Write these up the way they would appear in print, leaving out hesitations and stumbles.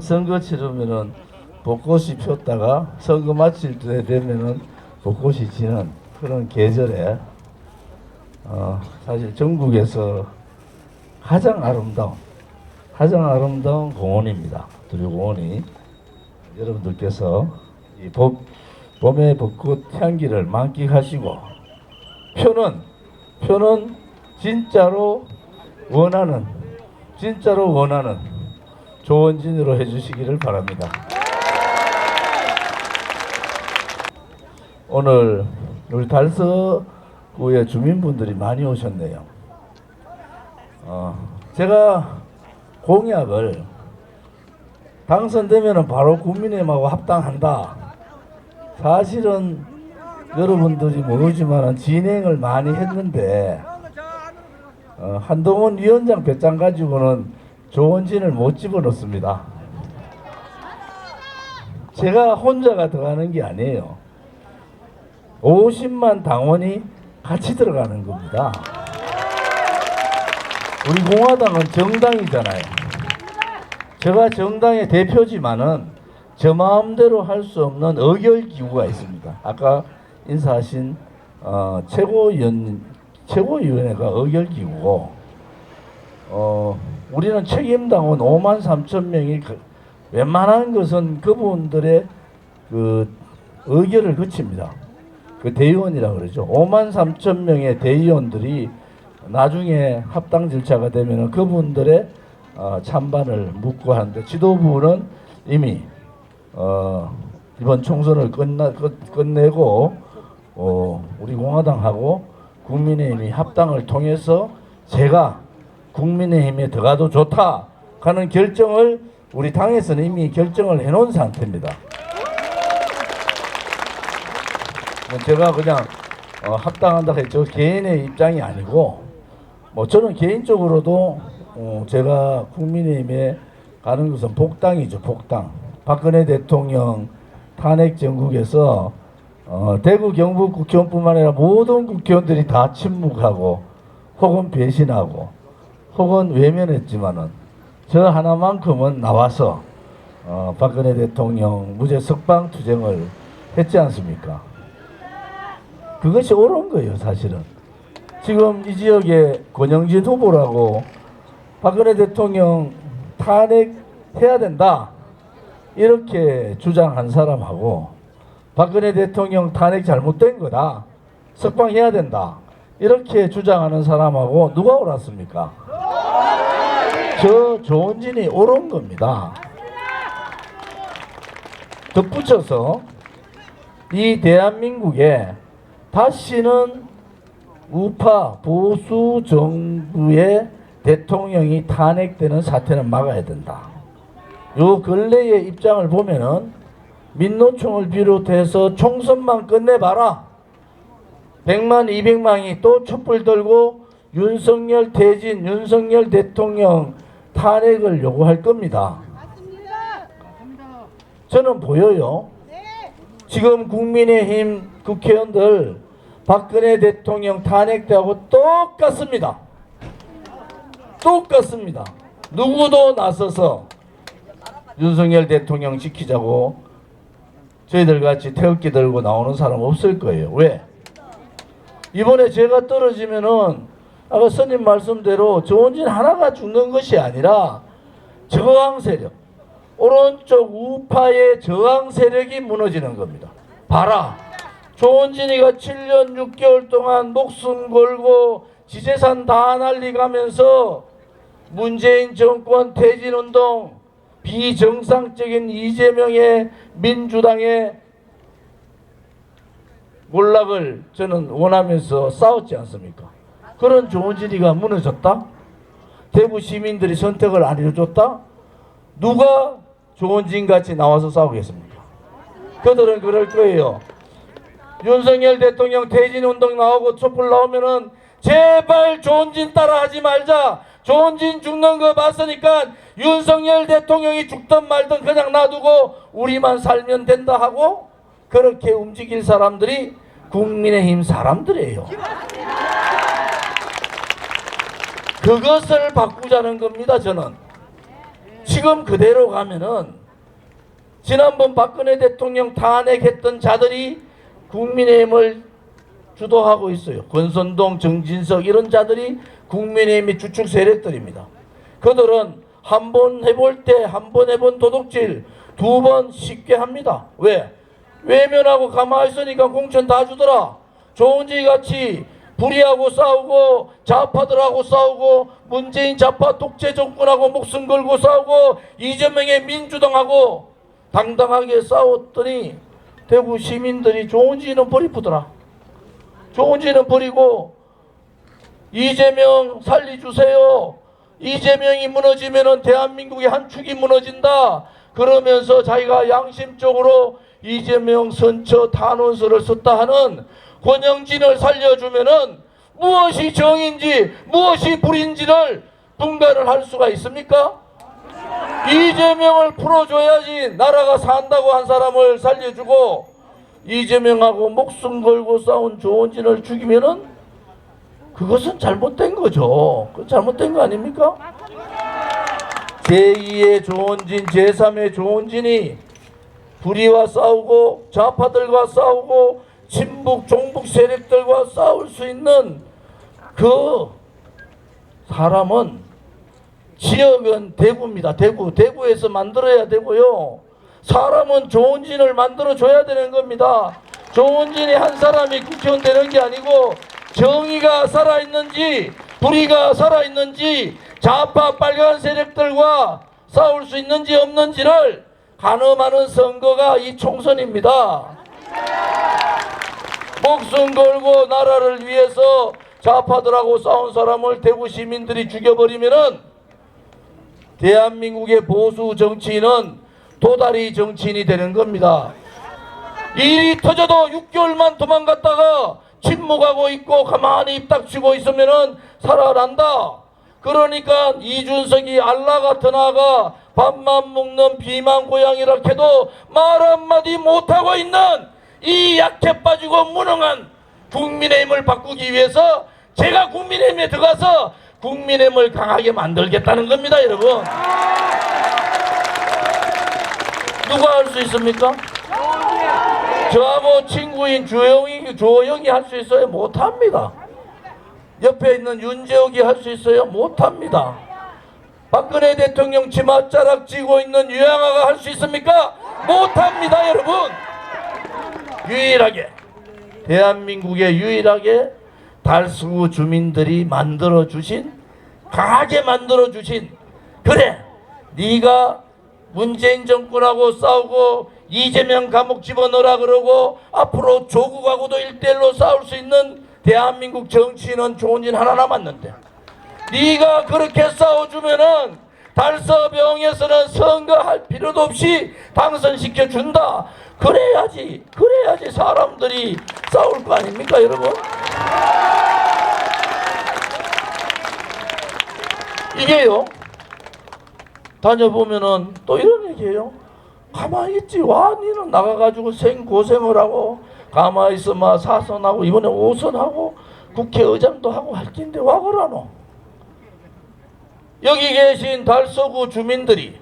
선거 치르면은 벚꽃이 폈다가 선거 마칠 때 되면은 벚꽃이 지는 그런 계절에 사실 전국에서 가장 아름다운 공원입니다. 두류공원이 여러분들께서 이 봄의 벚꽃 향기를 만끽하시고 표는 진짜로 원하는 조원진으로 해주시기를 바랍니다. 오늘 우리 달서구의 주민분들이 많이 오셨네요. 제가 공약을 당선되면 바로 국민의힘하고 합당한다. 사실은 여러분들이 모르지만 진행을 많이 했는데 한동훈 위원장 배짱 가지고는 조원진을 못 집어넣습니다. 제가 혼자가 들어가는 게 아니에요. 50만 당원이 같이 들어가는 겁니다. 우리 공화당은 정당이잖아요. 제가 정당의 대표지만은 저 마음대로 할 수 없는 의결기구가 있습니다. 아까 인사하신 최고위원회가 의결기구고 우리는 책임당원 53,000명이 웬만한 것은 그분들의 그 의결을 거칩니다. 그 대의원이라고 그러죠. 53,000명의 대의원들이 나중에 합당 절차가 되면 그분들의 찬반을 묻고 하는데 지도부는 이미 이번 총선을 끝내고 우리 공화당하고 국민의힘이 합당을 통해서 제가 국민의힘에 들어가도 좋다 하는 결정을 우리 당에서는 이미 결정을 해놓은 상태입니다. 제가 그냥 합당한다 했죠. 개인의 입장이 아니고 저는 개인적으로도 제가 국민의힘에 가는 것은 복당이죠. 복당. 박근혜 대통령 탄핵 정국에서 대구 경북 국회의원뿐만 아니라 모든 국회의원들이 다 침묵하고 혹은 배신하고 혹은 외면했지만은 저 하나만큼은 나와서 박근혜 대통령 무죄 석방 투쟁을 했지 않습니까? 그것이 옳은 거예요, 사실은. 지금 이 지역에 권영진 후보라고 박근혜 대통령 탄핵해야 된다 이렇게 주장한 사람하고 박근혜 대통령 탄핵 잘못된 거다, 석방해야 된다 이렇게 주장하는 사람하고 누가 옳았습니까? 저 조원진이 옳은 겁니다. 덧붙여서 이 대한민국에 다시는 우파 보수 정부의 대통령이 탄핵되는 사태는 막아야 된다. 요 근래의 입장을 보면은 민노총을 비롯해서 총선만 끝내봐라. 100만 200만이 또 촛불 들고 윤석열 대통령 탄핵을 요구할 겁니다. 저는 보여요. 지금 국민의힘 국회의원들 박근혜 대통령 탄핵 때하고 똑같습니다. 누구도 나서서 윤석열 대통령 지키자고 저희들 같이 태극기 들고 나오는 사람 없을 거예요. 왜? 이번에 제가 떨어지면은 아까 스님 말씀대로 조원진 하나가 죽는 것이 아니라 저항 세력, 오른쪽 우파의 저항 세력이 무너지는 겁니다. 봐라, 조원진이가 7년 6개월 동안 목숨 걸고 지재산 다 날리가면서 문재인 정권 퇴진운동, 비정상적인 이재명의 민주당의 몰락을 저는 원하면서 싸웠지 않습니까? 그런 조원진이가 무너졌다? 대구 시민들이 선택을 안 해줬다? 누가 조원진같이 나와서 싸우겠습니까? 그들은 그럴 거예요. 윤석열 대통령 퇴진운동 나오고 촛불 나오면은 제발 조원진 따라 하지 말자. 조원진 죽는 거 봤으니까 윤석열 대통령이 죽든 말든 그냥 놔두고 우리만 살면 된다 하고 그렇게 움직일 사람들이 국민의힘 사람들이에요. 그것을 바꾸자는 겁니다. 저는 지금 그대로 가면은 지난번 박근혜 대통령 탄핵했던 자들이 국민의힘을 주도하고 있어요. 권선동, 정진석 이런 자들이 국민의힘의 주축 세력들입니다. 그들은 한 번 해볼 때 한 번 해본 도둑질 두 번 쉽게 합니다. 왜? 외면하고 가만히 있으니까 공천 다 주더라. 조은지 같이 불의하고 싸우고 좌파들하고 싸우고 문재인 좌파 독재 정권하고 목숨 걸고 싸우고 이재명의 민주당하고 당당하게 싸웠더니 대구 시민들이 조은지는 버리쁘더라. 조은지는 버리고 이재명 살려주세요. 이재명이 무너지면은 대한민국의 한 축이 무너진다. 그러면서 자기가 양심적으로 이재명 선처 탄원서를 썼다 하는 권영진을 살려주면은 무엇이 정인지 무엇이 불인지를 분간을 할 수가 있습니까? 이재명을 풀어줘야지. 나라가 산다고 한 사람을 살려주고 이재명하고 목숨 걸고 싸운 조은진을 죽이면은 그것은 잘못된 거죠. 그 잘못된 거 아닙니까? 제2의 조은진, 제3의 조은진이 불의와 싸우고 좌파들과 싸우고 친북, 종북 세력들과 싸울 수 있는 그 사람은 지역은 대구입니다. 대구에서 만들어야 되고요. 사람은 조은진을 만들어줘야 되는 겁니다. 조은진이 한 사람이 국회의원 되는 게 아니고 정의가 살아있는지 불의가 살아있는지 좌파 빨간 세력들과 싸울 수 있는지 없는지를 가늠하는 선거가 이 총선입니다. 목숨 걸고 나라를 위해서 좌파들하고 싸운 사람을 대구 시민들이 죽여버리면은 대한민국의 보수 정치인은 도다리 정치인이 되는 겁니다. 일이 터져도 6개월만 도망갔다가 침묵하고 있고 가만히 입 닥치고 있으면은 살아난다. 그러니까 이준석이 알라 같은 아가 밥만 먹는 비만 고양이라 해도 말 한마디 못하고 있는 이 약해 빠지고 무능한 국민의힘을 바꾸기 위해서 제가 국민의힘에 들어가서 국민의힘을 강하게 만들겠다는 겁니다, 여러분. 누가 할 수 있습니까? 저하고 친구인 조영이 할 수 있어요? 못합니다. 옆에 있는 윤재욱이 할 수 있어요? 못합니다. 박근혜 대통령 치맛자락 쥐고 있는 유양아가 할 수 있습니까? 못합니다, 여러분. 유일하게 대한민국의 유일하게 달서구 주민들이 만들어주신 강하게 만들어주신 그래 네가 문재인 정권하고 싸우고 이재명 감옥 집어넣으라 그러고 앞으로 조국하고도 1대1로 싸울 수 있는 대한민국 정치인은 조은진 하나 남았는데 네가 그렇게 싸워주면은 달서병에서는 선거할 필요도 없이 당선시켜준다. 그래야지 사람들이 싸울 거 아닙니까, 여러분? 이게요, 다녀보면은 또 이런 얘기예요. 가만히 있지. 와, 니는 나가가지고 생고생을 하고 가만히 있어마 사선하고 이번에 5선하고 국회의장도 하고 할 텐데 와 그러노. 여기 계신 달서구 주민들이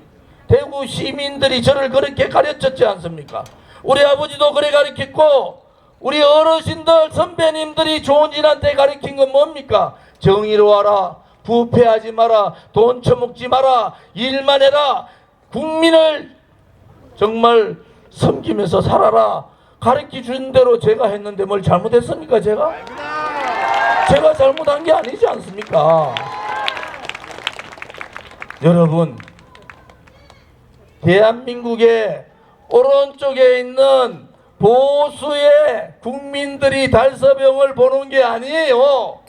대구 시민들이 저를 그렇게 가르쳤지 않습니까? 우리 아버지도 그래 가르쳤고 우리 어르신들 선배님들이 조은진한테 가르친 건 뭡니까? 정의로워라, 부패하지 마라, 돈 처먹지 마라, 일만 해라, 국민을 정말 섬기면서 살아라. 가르쳐 준 대로 제가 했는데 뭘 잘못했습니까? 제가 잘못한 게 아니지 않습니까? 여러분, 대한민국의 오른쪽에 있는 보수의 국민들이 달서병을 보는 게 아니에요.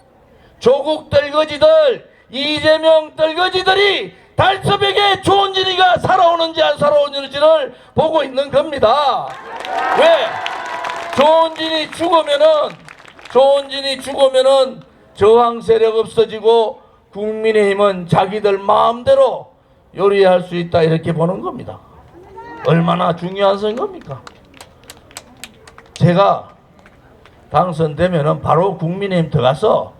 조국 떨거지들, 이재명 떨거지들이 달서병에 조은진이가 살아오는지 안 살아오는지를 보고 있는 겁니다. 왜? 조은진이 죽으면은 저항 세력 없어지고 국민의힘은 자기들 마음대로 요리할 수 있다 이렇게 보는 겁니다. 얼마나 중요한 선거입니까? 제가 당선되면은 바로 국민의힘 들어가서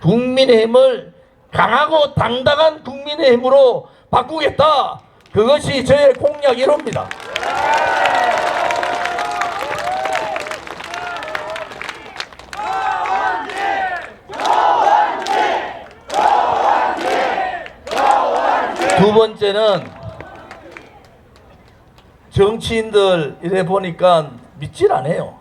국민의힘을 강하고 당당한 국민의힘으로 바꾸겠다. 그것이 저의 공약 1호입니다. 두 번째는 정치인들 이래 보니까 믿질 않아요.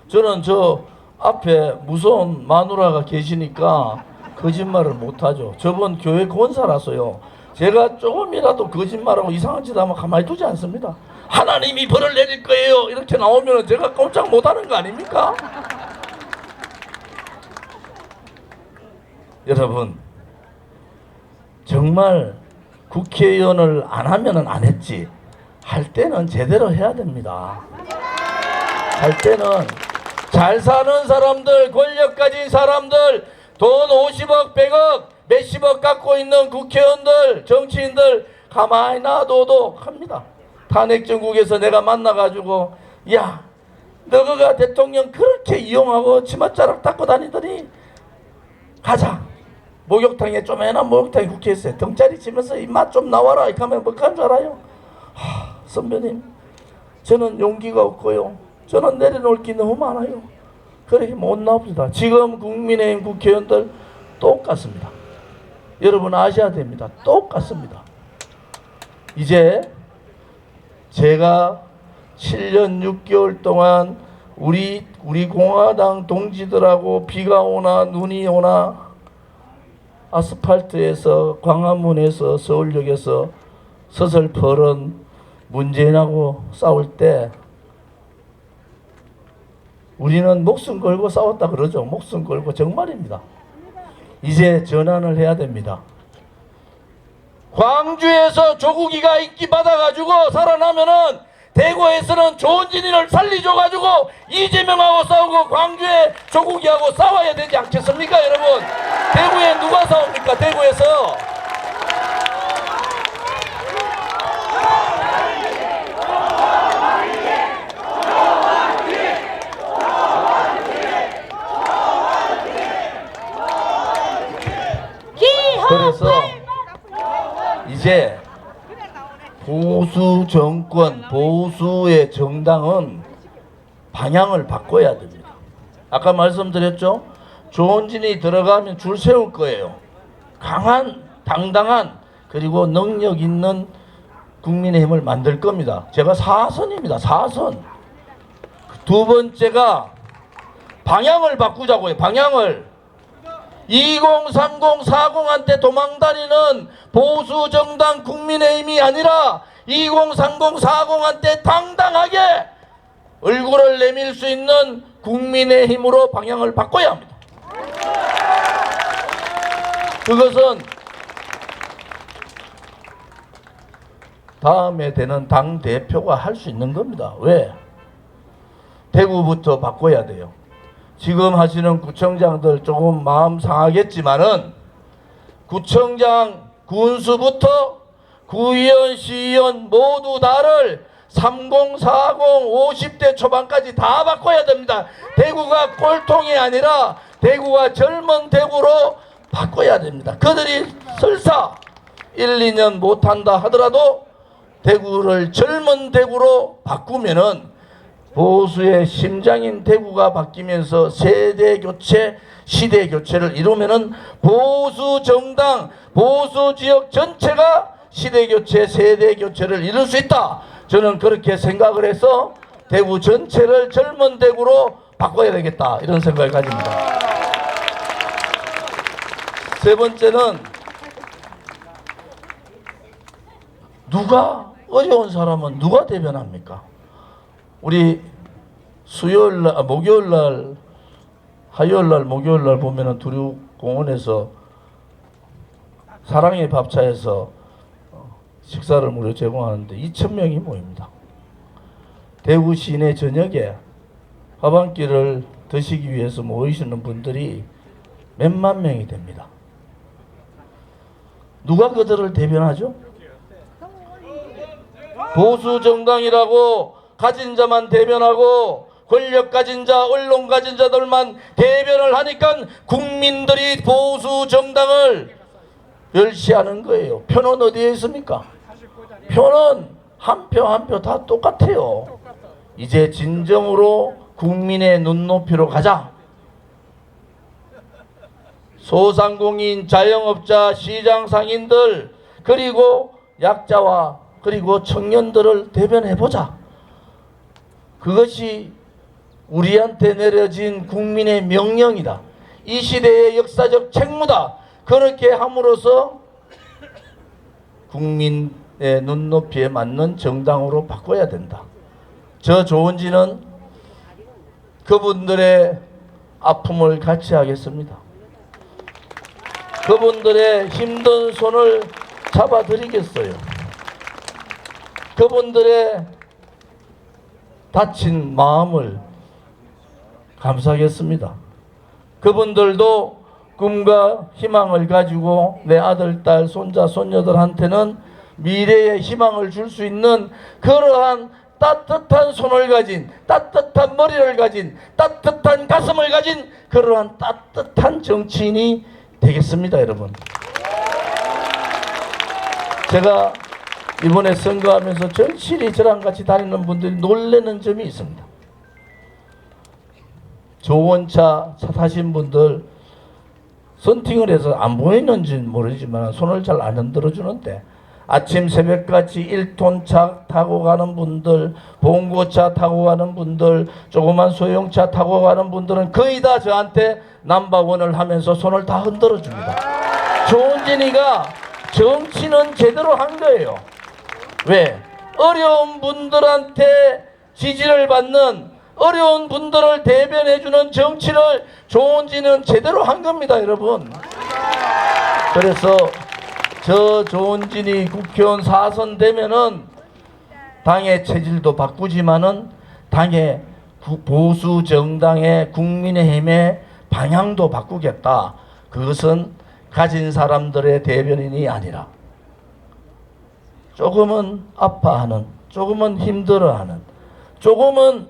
저는 저 앞에 무서운 마누라가 계시니까 거짓말을 못하죠. 저번 교회 권사라서요. 제가 조금이라도 거짓말하고 이상한 짓 하면 가만히 두지 않습니다. 하나님이 벌을 내릴 거예요. 이렇게 나오면 제가 꼼짝 못하는 거 아닙니까? 여러분, 정말 국회의원을 안 하면은 안 했지. 할 때는 제대로 해야 됩니다. 할 때는 잘 사는 사람들, 권력 가진 사람들, 돈 50억, 100억, 몇십억 갖고 있는 국회의원들, 정치인들 가만히 놔둬도 합니다. 탄핵정국에서 내가 만나가지고 야, 너가 대통령 그렇게 이용하고 치맛자락 닦고 다니더니 가자. 목욕탕에 쪼매난 목욕탕에 국회에서 덩짜리 치면서 입맛 좀 나와라 이렇게 하면 뭐 한 줄 알아요? 선배님, 저는 용기가 없고요. 저는 내려놓을 게 너무 많아요. 그렇게 못 나옵니다. 지금 국민의힘 국회의원들 똑같습니다. 여러분 아셔야 됩니다. 똑같습니다. 이제 제가 7년 6개월 동안 우리 공화당 동지들하고 비가 오나 눈이 오나 아스팔트에서 광화문에서 서울역에서 서슬퍼런 문재인하고 싸울 때 우리는 목숨 걸고 싸웠다 그러죠. 목숨 걸고 정말입니다. 이제 전환을 해야 됩니다. 광주에서 조국이가 인기 받아가지고 살아나면은 대구에서는 조원진이를 살리줘가지고 이재명하고 싸우고 광주에 조국이하고 싸워야 되지 않겠습니까, 여러분? 대구에 누가 싸웁니까, 대구에서? 그래서 이제 보수 정권, 보수의 정당은 방향을 바꿔야 됩니다. 아까 말씀드렸죠? 조원진이 들어가면 줄 세울 거예요. 강한, 당당한, 그리고 능력 있는 국민의힘을 만들 겁니다. 제가 4선입니다. 4선. 두 번째가 방향을 바꾸자고요. 방향을. 2030, 40한테 도망다니는 보수정당 국민의힘이 아니라 2030, 40한테 당당하게 얼굴을 내밀 수 있는 국민의힘으로 방향을 바꿔야 합니다. 그것은 다음에 되는 당대표가 할 수 있는 겁니다. 왜? 대구부터 바꿔야 돼요. 지금 하시는 구청장들 조금 마음 상하겠지만은 구청장, 군수부터 구의원, 시의원 모두 다를 30, 40, 50대 초반까지 다 바꿔야 됩니다. 대구가 꼴통이 아니라 대구가 젊은 대구로 바꿔야 됩니다. 그들이 설사 1, 2년 못한다 하더라도 대구를 젊은 대구로 바꾸면은 보수의 심장인 대구가 바뀌면서 세대 교체, 시대 교체를 이루면은 보수 정당, 보수 지역 전체가 시대 교체, 세대 교체를 이룰 수 있다. 저는 그렇게 생각을 해서 대구 전체를 젊은 대구로 바꿔야 되겠다. 이런 생각을 가집니다. 세 번째는 누가 어려운 사람은 누가 대변합니까? 우리 수요일날, 목요일날, 화요일날, 목요일날 보면은 두류공원에서 사랑의 밥차에서 식사를 무료 제공하는데 2,000명이 모입니다. 대구 시내 저녁에 밥 한 끼를 드시기 위해서 모이시는 분들이 몇만 명이 됩니다. 누가 그들을 대변하죠? 보수 정당이라고 가진 자만 대변하고 권력 가진 자, 언론 가진 자들만 대변을 하니까 국민들이 보수 정당을 멸시하는 거예요. 표는 어디에 있습니까? 표는 한 표 한 표 다 똑같아요. 이제 진정으로 국민의 눈높이로 가자. 소상공인, 자영업자, 시장 상인들, 그리고 약자와 그리고 청년들을 대변해보자. 그것이 우리한테 내려진 국민의 명령이다. 이 시대의 역사적 책무다. 그렇게 함으로써 국민의 눈높이에 맞는 정당으로 바꿔야 된다. 저 조은진은 그분들의 아픔을 같이 하겠습니다. 그분들의 힘든 손을 잡아드리겠어요. 그분들의 다친 마음을 감사하겠습니다. 그분들도 꿈과 희망을 가지고 내 아들, 딸, 손자, 손녀들한테는 미래의 희망을 줄 수 있는 그러한 따뜻한 손을 가진, 따뜻한 머리를 가진, 따뜻한 가슴을 가진 그러한 따뜻한 정치인이 되겠습니다, 여러분. 제가 이번에 선거하면서 절실히 저랑 같이 다니는 분들이 놀라는 점이 있습니다. 좋은 차 타신 분들 선팅을 해서 안 보이는지는 모르지만 손을 잘 안 흔들어 주는데, 아침 새벽같이 1톤 차 타고 가는 분들, 봉고차 타고 가는 분들, 조그만 소형차 타고 가는 분들은 거의 다 저한테 넘버원을 하면서 손을 다 흔들어 줍니다. 조은진이가 정치는 제대로 한 거예요. 왜? 어려운 분들한테 지지를 받는, 어려운 분들을 대변해주는 정치를 조은진은 제대로 한 겁니다, 여러분. 그래서 저 조은진이 국회의원 4선 되면은 당의 체질도 바꾸지만은 당의 보수 정당의 국민의힘의 방향도 바꾸겠다. 그것은 가진 사람들의 대변인이 아니라 조금은 아파하는, 조금은 힘들어하는, 조금은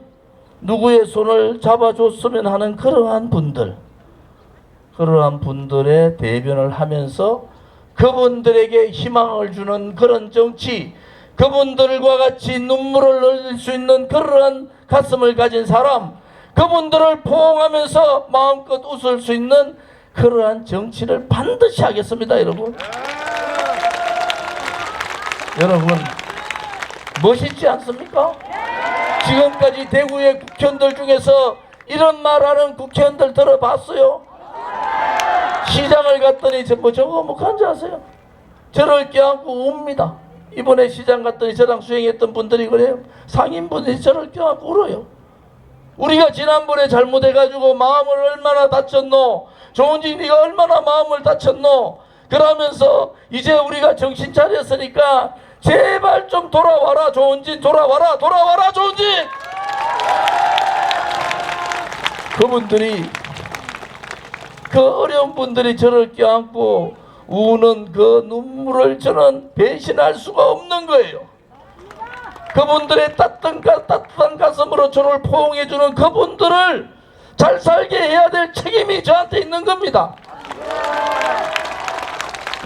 누구의 손을 잡아줬으면 하는 그러한 분들, 그러한 분들의 대변을 하면서 그분들에게 희망을 주는 그런 정치, 그분들과 같이 눈물을 흘릴 수 있는 그러한 가슴을 가진 사람, 그분들을 포옹하면서 마음껏 웃을 수 있는 그러한 정치를 반드시 하겠습니다, 여러분. 여러분, 멋있지 않습니까? 지금까지 대구의 국회의원들 중에서 이런 말하는 국회의원들 들어봤어요? 시장을 갔더니 저거 뭐 간지 아세요? 저를 껴안고 웁니다. 이번에 시장 갔더니 저랑 수행했던 분들이 그래요. 상인분들이 저를 껴안고 울어요. 우리가 지난번에 잘못해가지고 마음을 얼마나 다쳤노? 조은진이가 얼마나 마음을 다쳤노? 그러면서 이제 우리가 정신 차렸으니까 제발 좀 돌아와라 조은진, 돌아와라 조은진. 그분들이, 그 어려운 분들이 저를 껴안고 우는 그 눈물을 저는 배신할 수가 없는 거예요. 그분들의 따뜻한 가슴으로 저를 포옹해주는 그분들을 잘 살게 해야 될 책임이 저한테 있는 겁니다.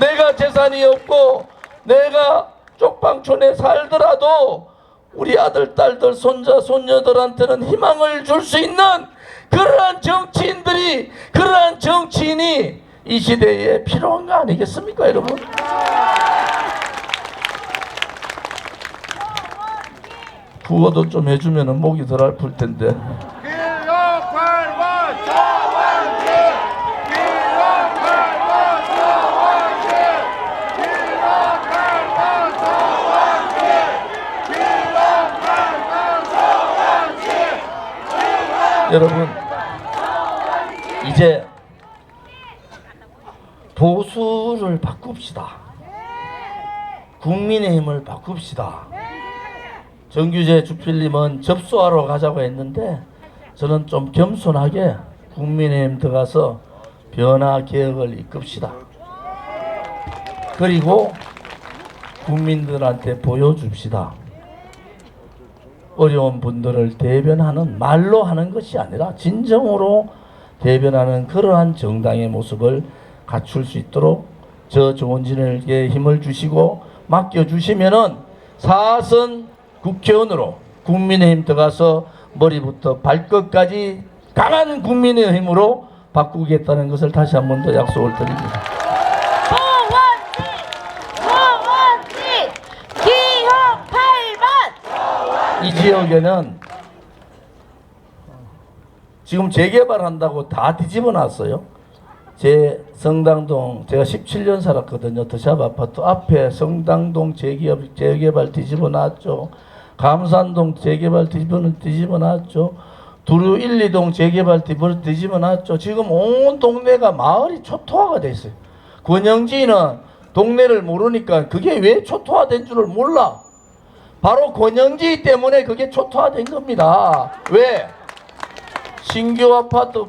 내가 재산이 없고 내가 쪽방촌에 살더라도 우리 아들, 딸들, 손자, 손녀들한테는 희망을 줄 수 있는 그러한 정치인들이, 그러한 정치인이 이 시대에 필요한 거 아니겠습니까, 여러분? 구호도 좀 해주면 목이 덜 아플 텐데. 여러분, 이제 보수를 바꿉시다. 국민의힘을 바꿉시다. 정규재 주필님은 접수하러 가자고 했는데 저는 좀 겸손하게 국민의힘 들어가서 변화 개혁을 이끕시다. 그리고 국민들한테 보여줍시다. 어려운 분들을 대변하는, 말로 하는 것이 아니라 진정으로 대변하는 그러한 정당의 모습을 갖출 수 있도록 저 조은진에게 힘을 주시고 맡겨주시면은 4선 국회의원으로 국민의힘 들어가서 머리부터 발끝까지 강한 국민의힘으로 바꾸겠다는 것을 다시 한 번 더 약속을 드립니다. 조원진 기호 8번. 이 지역에는 지금 재개발한다고 다 뒤집어 놨어요. 제 성당동 제가 17년 살았거든요. 더샵 아파트 앞에 성당동 재개발 뒤집어 놨죠. 감산동 재개발 뒤집어 놨죠. 두류 1, 2동 재개발 뒤집어 놨죠. 지금 온 동네가 마을이 초토화가 됐어요. 권영지는 동네를 모르니까 그게 왜 초토화된 줄을 몰라. 바로 권영지 때문에 그게 초토화된 겁니다. 왜? 신규 아파트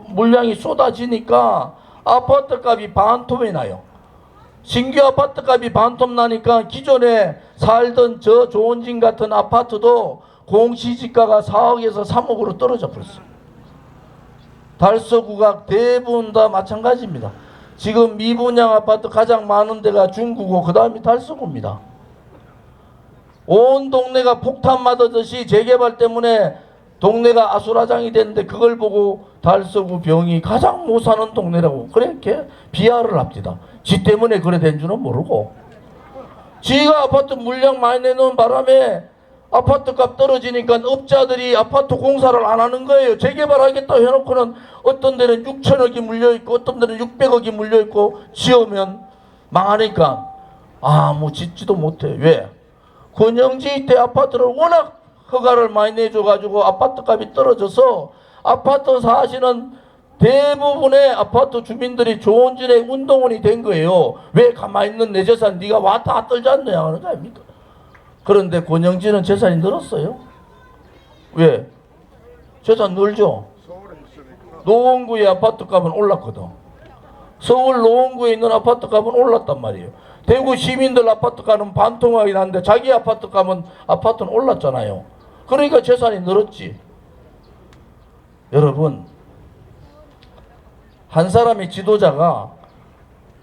물량이 쏟아지니까 아파트 값이 반토막이 나요. 신규 아파트 값이 반토막 나니까 기존에 살던 저 조원진 같은 아파트도 공시지가가 4억에서 3억으로 떨어져 버렸어요. 달서구가 대부분 다 마찬가지입니다. 지금 미분양 아파트 가장 많은 데가 중구고 그 다음이 달서구입니다. 온 동네가 폭탄 맞았듯이 재개발 때문에 동네가 아수라장이 됐는데 그걸 보고 달서구 병이 가장 못 사는 동네라고 그렇게 비하를 합니다. 지 때문에 그래 된 줄은 모르고 지가 아파트 물량 많이 내놓은 바람에 아파트 값 떨어지니까 업자들이 아파트 공사를 안 하는 거예요. 재개발하겠다 해놓고는 어떤 데는 6천억이 물려있고 어떤 데는 600억이 물려있고 지으면 망하니까 아무 짓지도 못해. 왜? 권영지 때 아파트를 워낙 허가를 많이 내줘가지고 아파트 값이 떨어져서 아파트 사시는 대부분의 아파트 주민들이 조원진의 운동원이 된 거예요. 왜 가만히 있는 내 재산 네가 왔다 떨지 않느냐 하는 거 아닙니까? 그런데 권영진은 재산이 늘었어요. 왜? 재산 늘죠. 노원구의 아파트 값은 올랐거든. 서울 노원구에 있는 아파트 값은 올랐단 말이에요. 대구 시민들 아파트 값은 반토막이 났는데 자기 아파트 값은 아파트는 올랐잖아요. 그러니까 재산이 늘었지. 여러분, 한 사람의 지도자가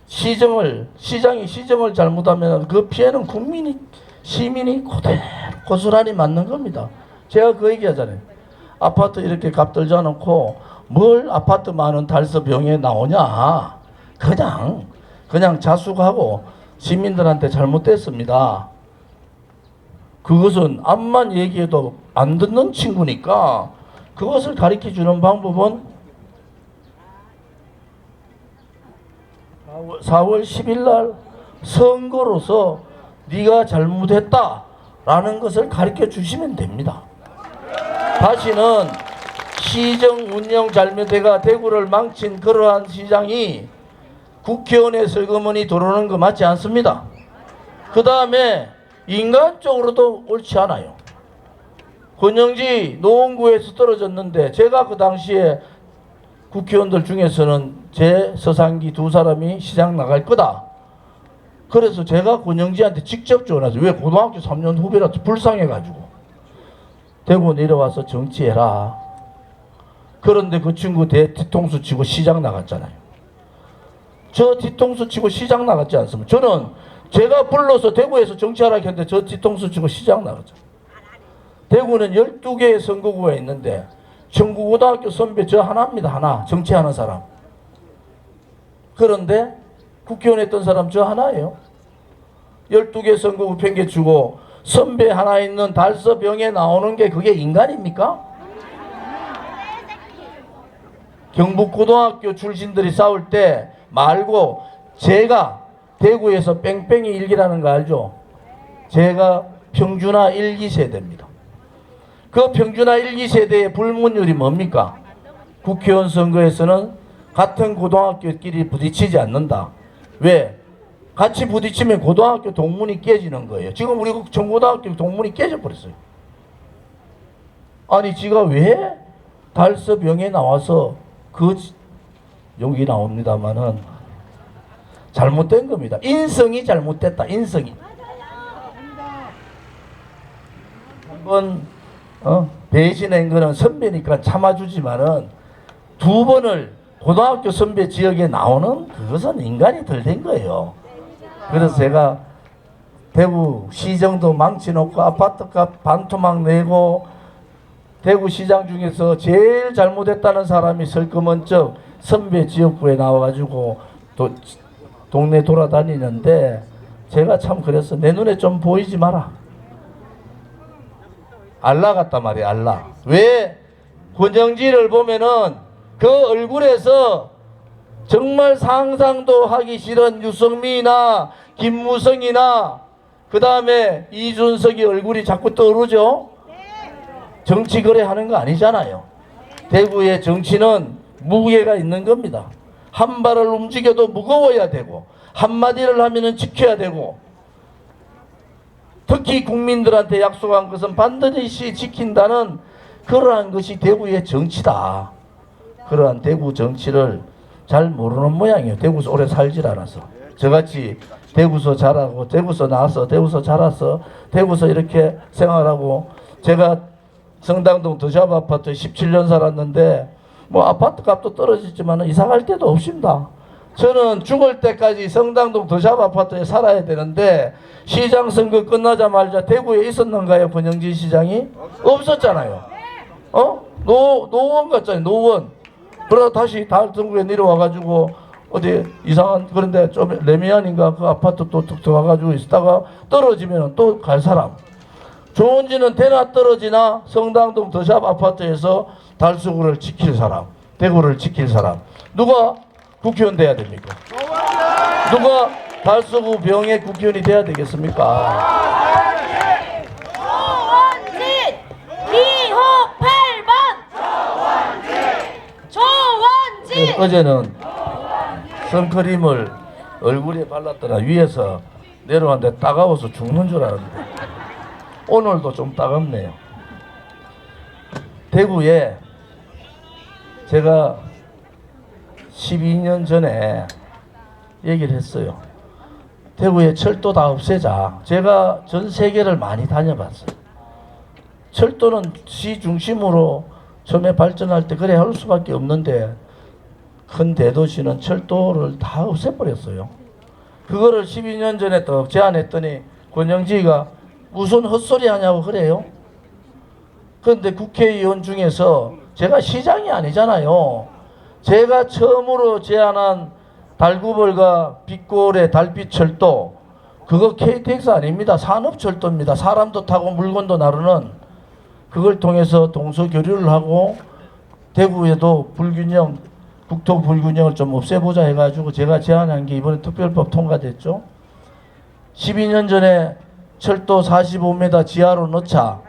시장이 시정을 잘못하면 그 피해는 시민이 고스란히 맞는 겁니다. 제가 그 얘기 하잖아요. 아파트 이렇게 값 떨지 않고 뭘 아파트 많은 달서병에 나오냐. 그냥 자숙하고 시민들한테 잘못됐습니다. 그것은 앞만 얘기해도 안 듣는 친구니까 그것을 가르쳐주는 방법은 4월 10일 날 선거로서 네가 잘못했다라는 것을 가르쳐 주시면 됩니다. 다시는 시정 운영 잘못해가 대구를 망친 그러한 시장이 국회의원의 슬그머니 들어오는 거 맞지 않습니다. 그 다음에 인간적으로도 옳지 않아요. 권영지 노원구에서 떨어졌는데 제가 그 당시에 국회의원들 중에서는 제 서상기 두 사람이 시장 나갈 거다. 그래서 제가 권영지한테 직접 전화해서 왜 고등학교 3년 후배라서 불쌍해가지고 대구 내려와서 정치해라. 그런데 그 친구 뒤통수 치고 시장 나갔잖아요. 저 뒤통수 치고 시장 나갔지 않습니까? 저는 제가 불러서 대구에서 정치하라 했는데 저 뒤통수 치고 시장 나갔죠. 대구는 12개의 선거구가 있는데 청구고등학교 선배 저 하나입니다. 하나. 정치하는 사람. 그런데 국회의원 했던 사람 저 하나예요. 12개 선거구 팽개치고 선배 하나 있는 달서병에 나오는 게 그게 인간입니까? 경북고등학교 출신들이 싸울 때 말고 제가 대구에서 뺑뺑이 일기라는 거 알죠? 제가 평준화 1기 세대입니다. 그 평준화 1기 세대의 불문율이 뭡니까? 국회의원 선거에서는 같은 고등학교끼리 부딪히지 않는다. 왜? 같이 부딪히면 고등학교 동문이 깨지는 거예요. 지금 우리 청고등학교 동문이 깨져버렸어요. 아니 지가 왜 달서병에 나와서 여기 나옵니다마는 잘못된 겁니다. 인성이 잘못됐다. 인성이. 한번 배신한 거는 선배니까 참아주지만은 두 번을 고등학교 선배 지역에 나오는 그것은 인간이 덜 된 거예요. 그래서 제가 대구 시정도 망치놓고 아파트값 반토막 내고 대구시장 중에서 제일 잘못했다는 사람이 설거먼적 선배 지역구에 나와가지고 또 동네 돌아다니는데 제가 참 그랬어. 내 눈에 좀 보이지 마라. 알라 같단 말이야. 알라. 왜? 권영지를 보면은 그 얼굴에서 정말 상상도 하기 싫은 유성민이나 김무성이나 그 다음에 이준석이 얼굴이 자꾸 떠오르죠. 정치 거래하는 거 아니잖아요. 대구의 정치는 무게가 있는 겁니다. 한 발을 움직여도 무거워야 되고 한마디를 하면은 지켜야 되고 특히 국민들한테 약속한 것은 반드시 지킨다는 그러한 것이 대구의 정치다. 그러한 대구 정치를 잘 모르는 모양이에요. 대구에서 오래 살질 않아서. 저같이 대구서 자라고 대구서 나와서 대구서 자라서 대구서 이렇게 생활하고 제가 성당동 더샵 아파트에 17년 살았는데 뭐 아파트 값도 떨어졌지만 이사 갈 데도 없습니다. 저는 죽을 때까지 성당동 더샵 아파트에 살아야 되는데 시장 선거 끝나자마자 대구에 있었는가요? 권영진 시장이? 없었잖아요. 노원 갔잖아요. 노원. 그러다 다시 달성구에 내려와가지고 어디 이상한 그런데 좀 레미안인가 그 아파트 또 툭 들어가가지고 있다가 떨어지면 또 갈 사람. 좋은지는 대낮 떨어지나 성당동 더샵 아파트에서 달서구를 지킬 사람, 대구를 지킬 사람. 누가 국회의원 돼야 됩니까? 누가 달서구 병의 국회의원이 돼야 되겠습니까? 조원진 2호 8번 조원진 어제는 선크림을 얼굴에 발랐더라 위에서 내려왔는데 따가워서 죽는 줄 알았는데 오늘도 좀 따갑네요. 대구에 제가 12년 전에 얘기를 했어요. 대구에 철도 다 없애자. 제가 전 세계를 많이 다녀봤어요. 철도는 시 중심으로 처음에 발전할 때 그래 할 수밖에 없는데 큰 대도시는 철도를 다 없애버렸어요. 그거를 12년 전에 또 제안했더니 권영지가 무슨 헛소리 하냐고 그래요. 그런데 국회의원 중에서 제가 시장이 아니잖아요. 제가 처음으로 제안한 달구벌과 빛골의 달빛철도 그거 KTX 아닙니다. 산업철도입니다. 사람도 타고 물건도 나르는 그걸 통해서 동서교류를 하고 대구에도 불균형 국토 불균형을 좀 없애보자 해가지고 제가 제안한 게 이번에 특별법 통과됐죠. 12년 전에 철도 45m 지하로 넣자.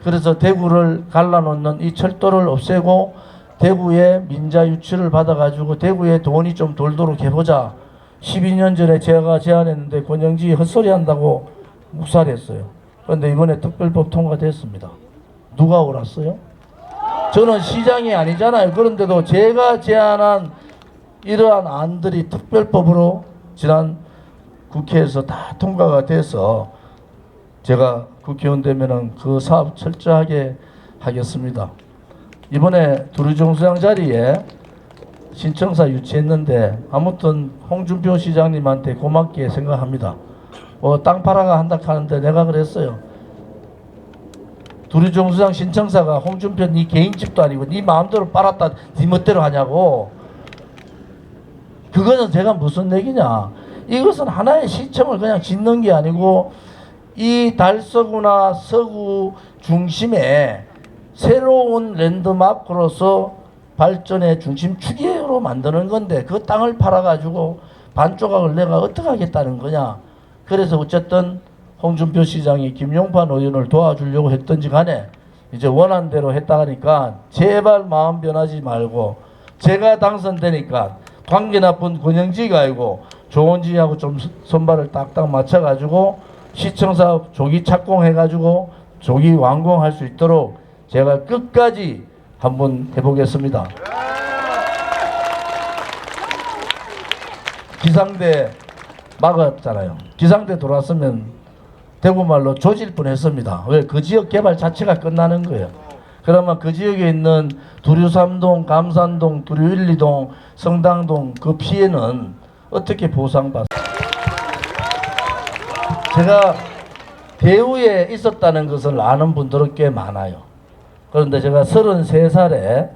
그래서 대구를 갈라놓는 이 철도를 없애고 대구에 민자 유치를 받아가지고 대구에 돈이 좀 돌도록 해보자. 12년 전에 제가 제안했는데 권영지 헛소리 한다고 묵살했어요. 그런데 이번에 특별법 통과됐습니다. 누가 옳았어요? 저는 시장이 아니잖아요. 그런데도 제가 제안한 이러한 안들이 특별법으로 지난 국회에서 다 통과가 돼서 제가 국회의원 되면은 그 사업 철저하게 하겠습니다. 이번에 두류정수장 자리에 신청사 유치했는데 아무튼 홍준표 시장님한테 고맙게 생각합니다. 땅 팔아가 한다 하는데 내가 그랬어요. 두류정수장 신청사가 홍준표 네 개인 집도 아니고 네 마음대로 빨았다 네 멋대로 하냐고. 그거는 제가 무슨 얘기냐. 이것은 하나의 시청을 그냥 짓는 게 아니고 이 달서구나 서구 중심에 새로운 랜드마크로서 발전의 중심 축으로 만드는 건데 그 땅을 팔아가지고 반 조각을 내가 어떻게 하겠다는 거냐. 그래서 어쨌든 홍준표 시장이 김용판 의원을 도와주려고 했던지 간에 이제 원한 대로 했다 하니까 제발 마음 변하지 말고 제가 당선되니까 관계 나쁜 권영지가 아니고 조원지하고 좀 손발을 딱딱 맞춰가지고 시청사업 조기 착공해가지고 조기 완공할 수 있도록 제가 끝까지 한번 해보겠습니다. 기상대 막았잖아요. 기상대 돌았으면 대구말로 조질 뻔했습니다. 왜? 그 지역 개발 자체가 끝나는 거예요. 그러면 그 지역에 있는 두류3동, 감산동, 두류 1, 2동, 성당동 그 피해는 어떻게 보상받습니까? 제가 대우에 있었다는 것을 아는 분들은 꽤 많아요. 그런데 제가 33살에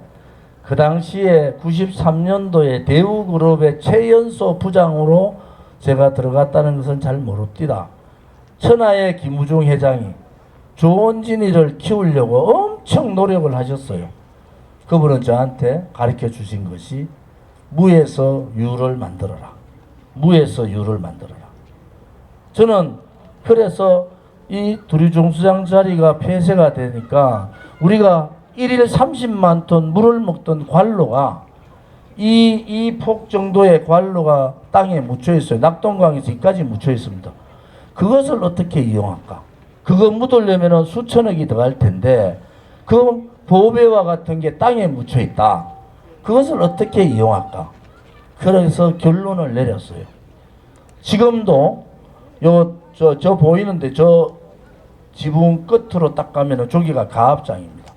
그 당시에 93년도에 대우그룹의 최연소 부장으로 제가 들어갔다는 것은 잘 모릅니다. 천하의 김우중 회장이 조원진이를 키우려고 엄청 노력을 하셨어요. 그분은 저한테 가르쳐 주신 것이 무에서 유를 만들어라. 무에서 유를 만들어라. 저는 그래서 이 두리중수장 자리가 폐쇄가 되니까 우리가 1일 30만 톤 물을 먹던 관로가 이 폭 정도의 관로가 땅에 묻혀 있어요. 낙동강에서 이까지 묻혀 있습니다. 그것을 어떻게 이용할까? 그거 묻으려면 수천억이 들어갈 텐데 그 보배와 같은 게 땅에 묻혀 있다. 그것을 어떻게 이용할까? 그래서 결론을 내렸어요. 지금도 저 보이는데 저 지붕 끝으로 딱 가면은 저기가 가압장입니다.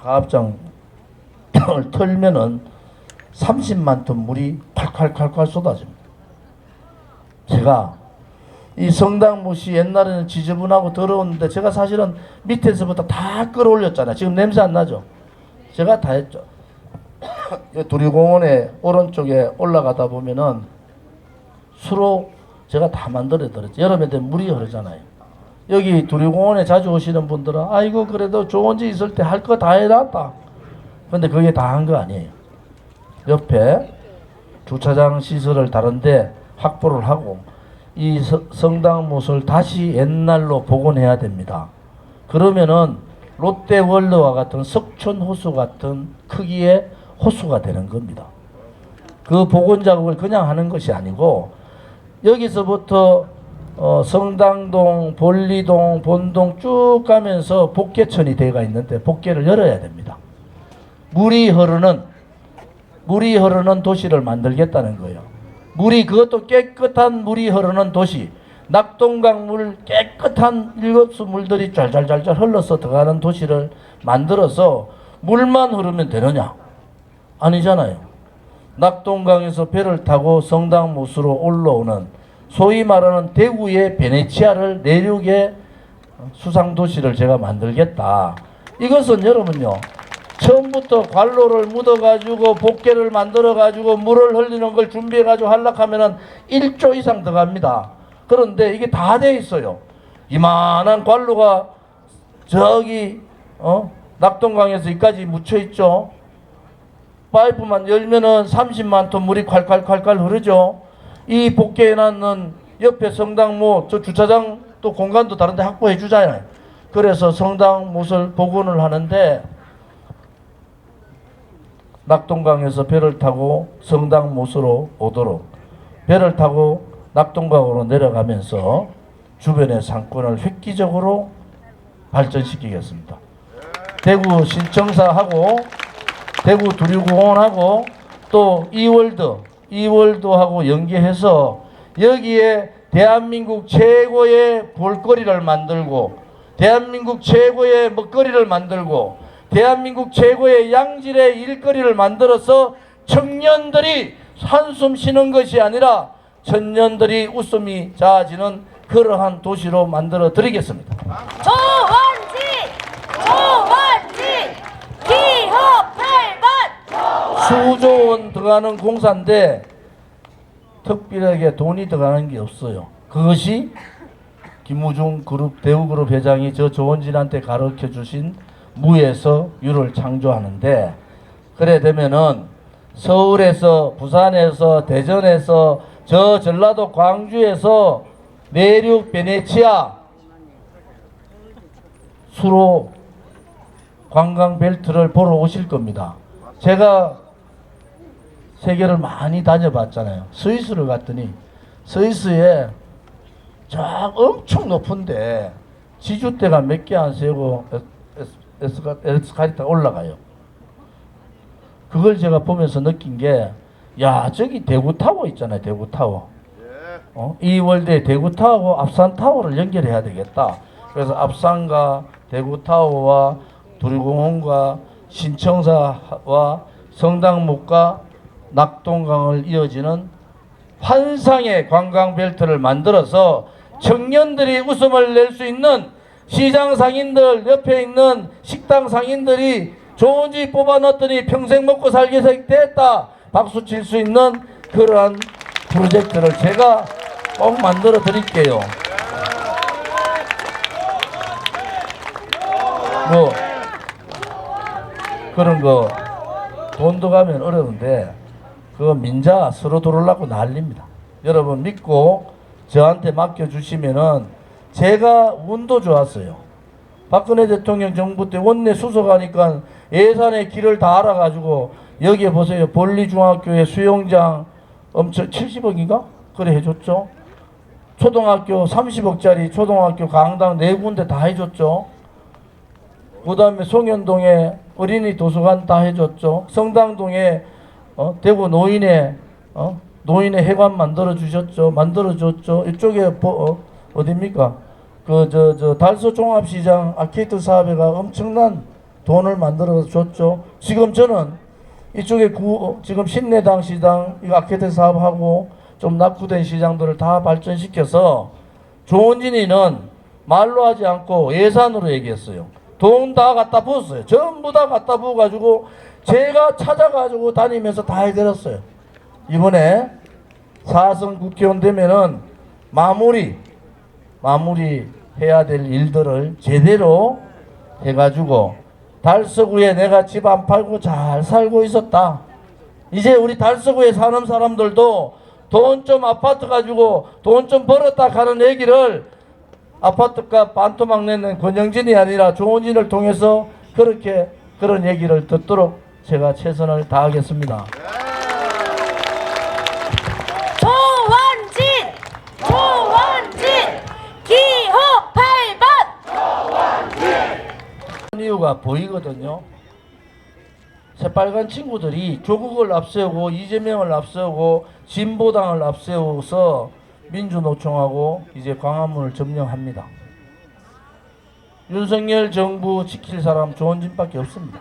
가압장을 털면은 30만 톤 물이 콸콸콸콸 쏟아집니다. 제가 이 성당못이 옛날에는 지저분하고 더러웠는데 제가 사실은 밑에서부터 다 끌어올렸잖아요. 지금 냄새 안 나죠? 제가 다 했죠. 두리공원에 오른쪽에 올라가다 보면은 수로 제가 다 만들어드렸죠. 여름에 되면 물이 흐르잖아요. 여기 두리공원에 자주 오시는 분들은 아이고 그래도 좋은 집 있을 때 할 거 다 해놨다. 근데 그게 다 한 거 아니에요. 옆에 주차장 시설을 다른데 확보를 하고 이 성당못을 다시 옛날로 복원해야 됩니다. 그러면은 롯데월드와 같은 석촌호수 같은 크기의 호수가 되는 겁니다. 그 복원 작업을 그냥 하는 것이 아니고 여기서부터 성당동, 볼리동, 본동 쭉 가면서 복개천이 되어 있는데 복개를 열어야 됩니다. 물이 흐르는 도시를 만들겠다는 거예요. 그것도 깨끗한 물이 흐르는 도시, 낙동강 물 깨끗한 일급수 물들이 잘 흘러서 들어가는 도시를 만들어서 물만 흐르면 되느냐? 아니잖아요. 낙동강에서 배를 타고 성당못으로 올라오는 소위 말하는 대구의 베네치아를 내륙의 수상도시를 제가 만들겠다. 이것은 여러분요, 처음부터 관로를 묻어가지고 복개를 만들어가지고 물을 흘리는 걸 준비해가지고 하려고 하면은 1조 이상 들어갑니다. 그런데 이게 다 돼 있어요. 이만한 관로가 저기 낙동강에서 여기까지 묻혀 있죠. 파이프만 열면은 30만 톤 물이 콸콸콸콸 흐르죠. 이 복개해놨는 옆에 성당못 저 주차장 또 공간도 다른데 확보해 주잖아요. 그래서 성당못을 복원을 하는데 낙동강에서 배를 타고 성당못으로 오도록 배를 타고 낙동강으로 내려가면서 주변의 상권을 획기적으로 발전시키겠습니다. 대구 신청사하고 대구 두류공원하고 또 이월드하고 연계해서 여기에 대한민국 최고의 볼거리를 만들고 대한민국 최고의 먹거리를 만들고 대한민국 최고의 양질의 일거리를 만들어서 청년들이 한숨 쉬는 것이 아니라 청년들이 웃음이 잦아지는 그러한 도시로 만들어 드리겠습니다. 조원진 기호 8번 수조 원 들어가는 공사인데 특별하게 돈이 들어가는 게 없어요. 그것이 김우중 그룹 대우그룹 회장이 저 조원진한테 가르쳐 주신 무에서 유를 창조하는데 그래 되면은 서울에서 부산에서 대전에서 저 전라도 광주에서 내륙 베네치아 수로 관광 벨트를 보러 오실 겁니다. 제가 세계를 많이 다녀봤잖아요. 스위스를 갔더니 스위스에 저 엄청 높은데 지주대가 몇 개 안 세고 에스카레이터 올라가요. 그걸 제가 보면서 느낀 게, 야, 저기 대구타워 있잖아요. 대구타워. 이월드의 대구타워하고 앞산타워를 연결해야 되겠다. 그래서 앞산과 대구타워와 두리공원과 신청사와 성당목과 낙동강을 이어지는 환상의 관광벨트를 만들어서 청년들이 웃음을 낼 수 있는 시장 상인들, 옆에 있는 식당 상인들이 좋은 집 뽑아 넣었더니 평생 먹고 살게 됐다 박수 칠 수 있는 그러한 프로젝트를 제가 꼭 만들어 드릴게요. 뭐 그런 거 돈도 가면 어려운데 그거 민자 서로 들어오려고 난립니다. 여러분 믿고 저한테 맡겨주시면은 제가 운도 좋았어요. 박근혜 대통령 정부 때 원내 수석하니까 예산의 길을 다 알아가지고 여기에 보세요. 볼리중학교에 수영장 엄청 70억인가? 그래 해줬죠. 초등학교 30억짜리 초등학교 강당 4군데 다 해줬죠. 그 다음에 송현동에 어린이 도서관 다 해줬죠. 성당동에 대구 노인의 해관 만들어줬죠. 이쪽에 어딥니까? 달서 종합시장 아케이드 사업에가 엄청난 돈을 만들어줬죠. 지금 저는 이쪽에 지금 신내당 시장 이 아케이드 사업하고 좀 낙후된 시장들을 다 발전시켜서 조원진이는 말로 하지 않고 예산으로 얘기했어요. 돈 다 갖다 부었어요. 전부 다 갖다 부어가지고 제가 찾아가지고 다니면서 다 해드렸어요. 이번에 4선 국회의원 되면은 마무리 해야 될 일들을 제대로 해가지고 달서구에 내가 집 안 팔고 잘 살고 있었다. 이제 우리 달서구에 사는 사람들도 돈 좀 아파트 가지고 돈 좀 벌었다 하는 얘기를 아파트값 반토막 내는 권영진이 아니라 조원진을 통해서 그런 얘기를 듣도록 제가 최선을 다하겠습니다. 조원진 기호 8번. 이유가 보이거든요. 새빨간 친구들이 조국을 앞세우고 이재명을 앞세우고 진보당을 앞세워서 민주노총하고 이제 광화문을 점령합니다. 윤석열 정부 지킬 사람 조원진밖에 없습니다.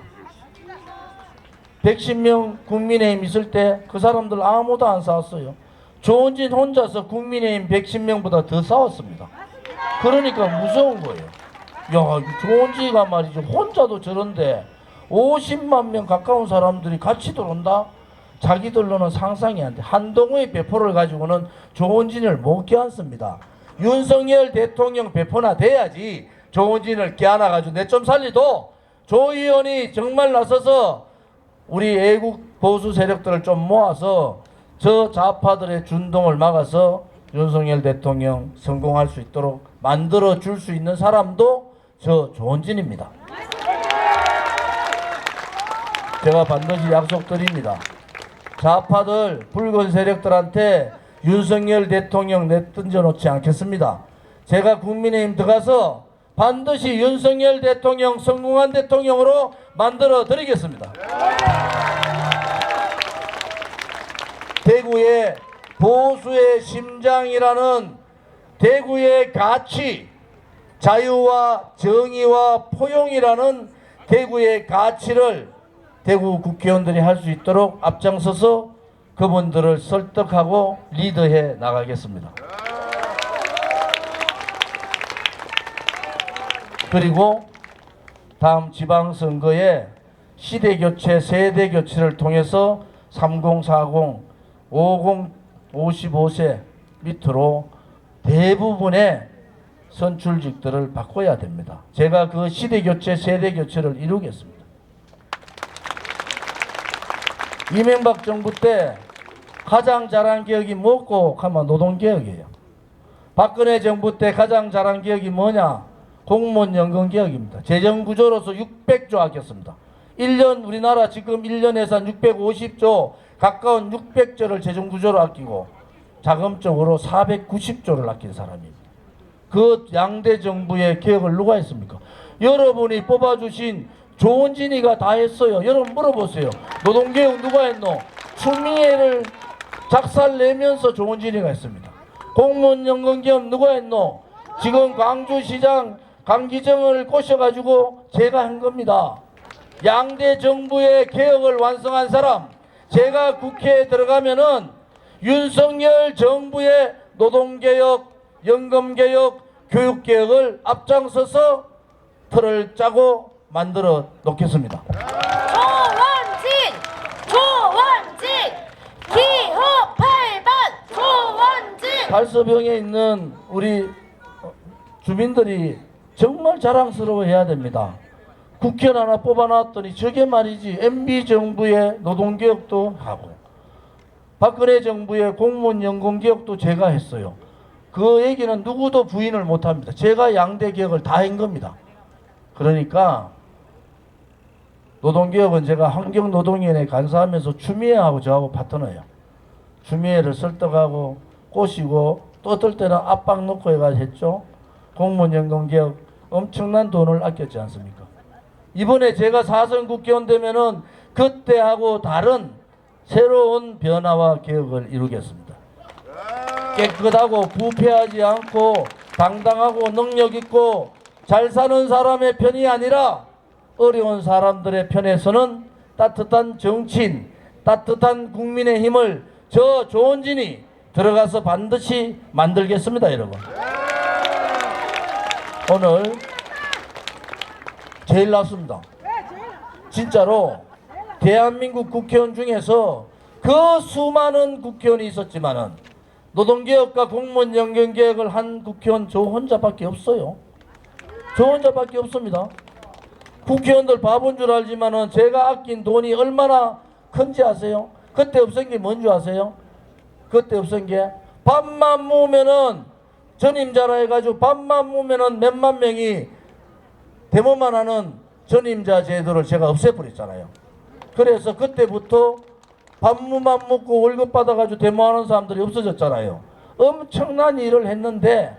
110명 국민의힘 있을 때 그 사람들 아무도 안 싸웠어요. 조원진 혼자서 국민의힘 110명보다 더 싸웠습니다. 그러니까 무서운 거예요. 야, 조원진이가 말이죠. 혼자도 저런데 50만 명 가까운 사람들이 같이 들어온다? 자기들로는 상상이 안 돼. 한동훈의 배포를 가지고는 조원진을 못 껴안습니다. 윤석열 대통령 배포나 돼야지 조원진을 껴안아가지고 내 좀 살리도 조 의원이 정말 나서서 우리 애국 보수 세력들을 좀 모아서 저 좌파들의 준동을 막아서 윤석열 대통령 성공할 수 있도록 만들어 줄 수 있는 사람도 저 조원진입니다. 제가 반드시 약속드립니다. 좌파들 붉은 세력들한테 윤석열 대통령 내던져 놓지 않겠습니다. 제가 국민의힘 들어가서 반드시 윤석열 대통령 성공한 대통령으로 만들어 드리겠습니다. 대구의 보수의 심장이라는 대구의 가치, 자유와 정의와 포용이라는 대구의 가치를 대구 국회의원들이 할 수 있도록 앞장서서 그분들을 설득하고 리드해 나가겠습니다. 그리고 다음 지방선거에 시대교체, 세대교체를 통해서 3040, 50, 55세 밑으로 대부분의 선출직들을 바꿔야 됩니다. 제가 그 시대교체, 세대교체를 이루겠습니다. 이명박 정부 때 가장 잘한 개혁이 뭐고 하면 노동개혁이에요. 박근혜 정부 때 가장 잘한 개혁이 뭐냐? 공무원 연금 개혁입니다. 재정구조로서 600조 아꼈습니다. 1년 우리나라 지금 1년 예산 650조 가까운 600조를 재정구조로 아끼고 자금적으로 490조를 아낀 사람입니다. 그 양대 정부의 개혁을 누가 했습니까? 여러분이 뽑아주신 조원진이가 다 했어요. 여러분 물어보세요. 노동개혁 누가 했노? 추미애를 작살내면서 조원진이가 했습니다. 공무원 연금 개혁 누가 했노? 지금 광주시장 강기정을 꼬셔가지고 제가 한 겁니다. 양대 정부의 개혁을 완성한 사람, 제가 국회에 들어가면은 윤석열 정부의 노동개혁, 연금개혁, 교육개혁을 앞장서서 틀을 짜고 만들어 놓겠습니다. 조원진 기호 8번 조원진. 달서병에 있는 우리 주민들이 정말 자랑스러워해야 됩니다. 국회의원 하나 뽑아놨더니 저게 말이지 MB 정부의 노동개혁도 하고 박근혜 정부의 공무원 연금개혁도 제가 했어요. 그 얘기는 누구도 부인을 못합니다. 제가 양대 개혁을 다 한 겁니다. 그러니까 노동개혁은 제가 환경노동위원회 간사하면서 추미애하고 저하고 파트너예요. 추미애를 설득하고 꼬시고 또 어떨 때는 압박 넣고 해가지고 했죠. 공무원 연금개혁 엄청난 돈을 아꼈지 않습니까? 이번에 제가 4선 국회의원 되면은 그때하고 다른 새로운 변화와 개혁을 이루겠습니다. 깨끗하고 부패하지 않고 당당하고 능력있고 잘 사는 사람의 편이 아니라 어려운 사람들의 편에서는 따뜻한 정치인, 따뜻한 국민의 힘을 저 조원진이 들어가서 반드시 만들겠습니다, 여러분. 오늘 제일 낫습니다. 진짜로 대한민국 국회의원 중에서 그 수많은 국회의원이 있었지만은 노동개혁과 공무원 연금개혁을 한 국회의원 저 혼자밖에 없어요. 저 혼자밖에 없습니다. 국회의원들 바본 줄 알지만은 제가 아낀 돈이 얼마나 큰지 아세요? 그때 없은 게 뭔지 아세요? 그때 없은 게 밥만 모으면은 전임자라 해가지고 밥만 모으면은 몇만 명이 데모만 하는 전임자 제도를 제가 없애버렸잖아요. 그래서 그때부터 밥만 먹고 월급 받아가지고 데모하는 사람들이 없어졌잖아요. 엄청난 일을 했는데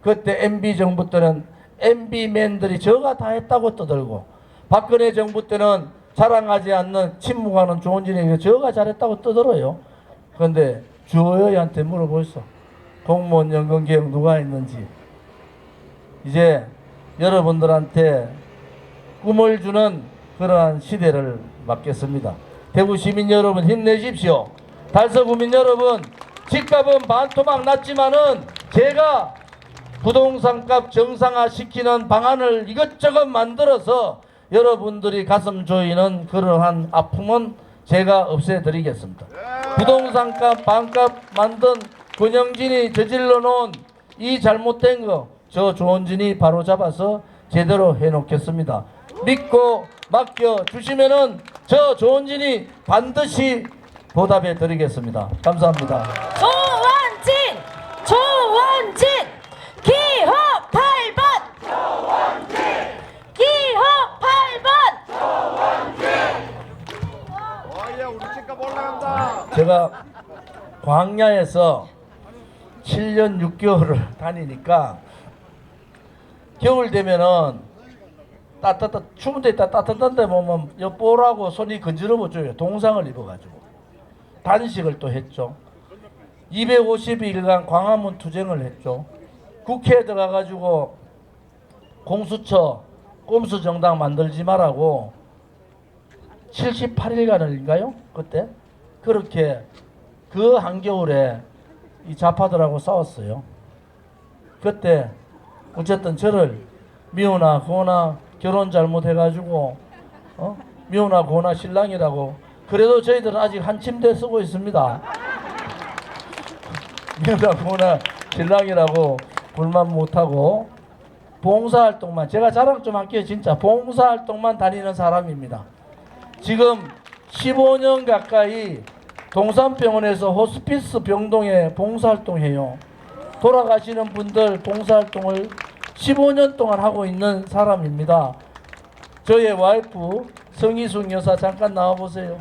그때 MB 정부 때는 MB맨들이 저가 다 했다고 떠들고 박근혜 정부 때는 자랑하지 않는 침묵하는 조원진에게 저가 잘했다고 떠들어요. 그런데 주호여한테 물어보시오. 공무원 연금개혁 누가 했는지. 이제 여러분들한테 꿈을 주는 그러한 시대를 맞겠습니다. 대구 시민 여러분 힘내십시오. 달서구민 여러분 집값은 반토막 났지만은 제가 부동산값 정상화 시키는 방안을 이것저것 만들어서 여러분들이 가슴 조이는 그러한 아픔은 제가 없애드리겠습니다. 부동산값 반값 만든 권영진이 저질러 놓은 이 잘못된 거 저 조원진이 바로 잡아서 제대로 해놓겠습니다. 믿고 맡겨 주시면은 저 조원진이 반드시 보답해 드리겠습니다. 감사합니다. 조원진 기호 8번 기호 8번. 우리 집값 올라간다. 제가 광야에서 7년 6개월을 다니니까 겨울 되면은 추운 데 있다 따뜻한 데 보면 엿보라고 손이 건지러워져요. 동상을 입어가지고 단식을 또 했죠. 250일간 광화문 투쟁을 했죠. 국회에 들어가가지고 공수처 꼼수 정당 만들지 말라고 78일간을인가요? 그때 그렇게 그 한겨울에 이 좌파들하고 싸웠어요. 그때 어쨌든 저를 미우나 고나 결혼 잘못해가지고 미우나 고나 신랑이라고 그래도 저희들은 아직 한 침대 쓰고 있습니다. 미우나 고나 신랑이라고 불만 못하고 봉사활동만 제가 자랑 좀 할게요. 진짜 봉사활동만 다니는 사람입니다. 지금 15년 가까이 동산병원에서 호스피스 병동에 봉사활동해요. 돌아가시는 분들 봉사활동을 15년 동안 하고 있는 사람입니다. 저의 와이프 성희숙 여사 잠깐 나와보세요.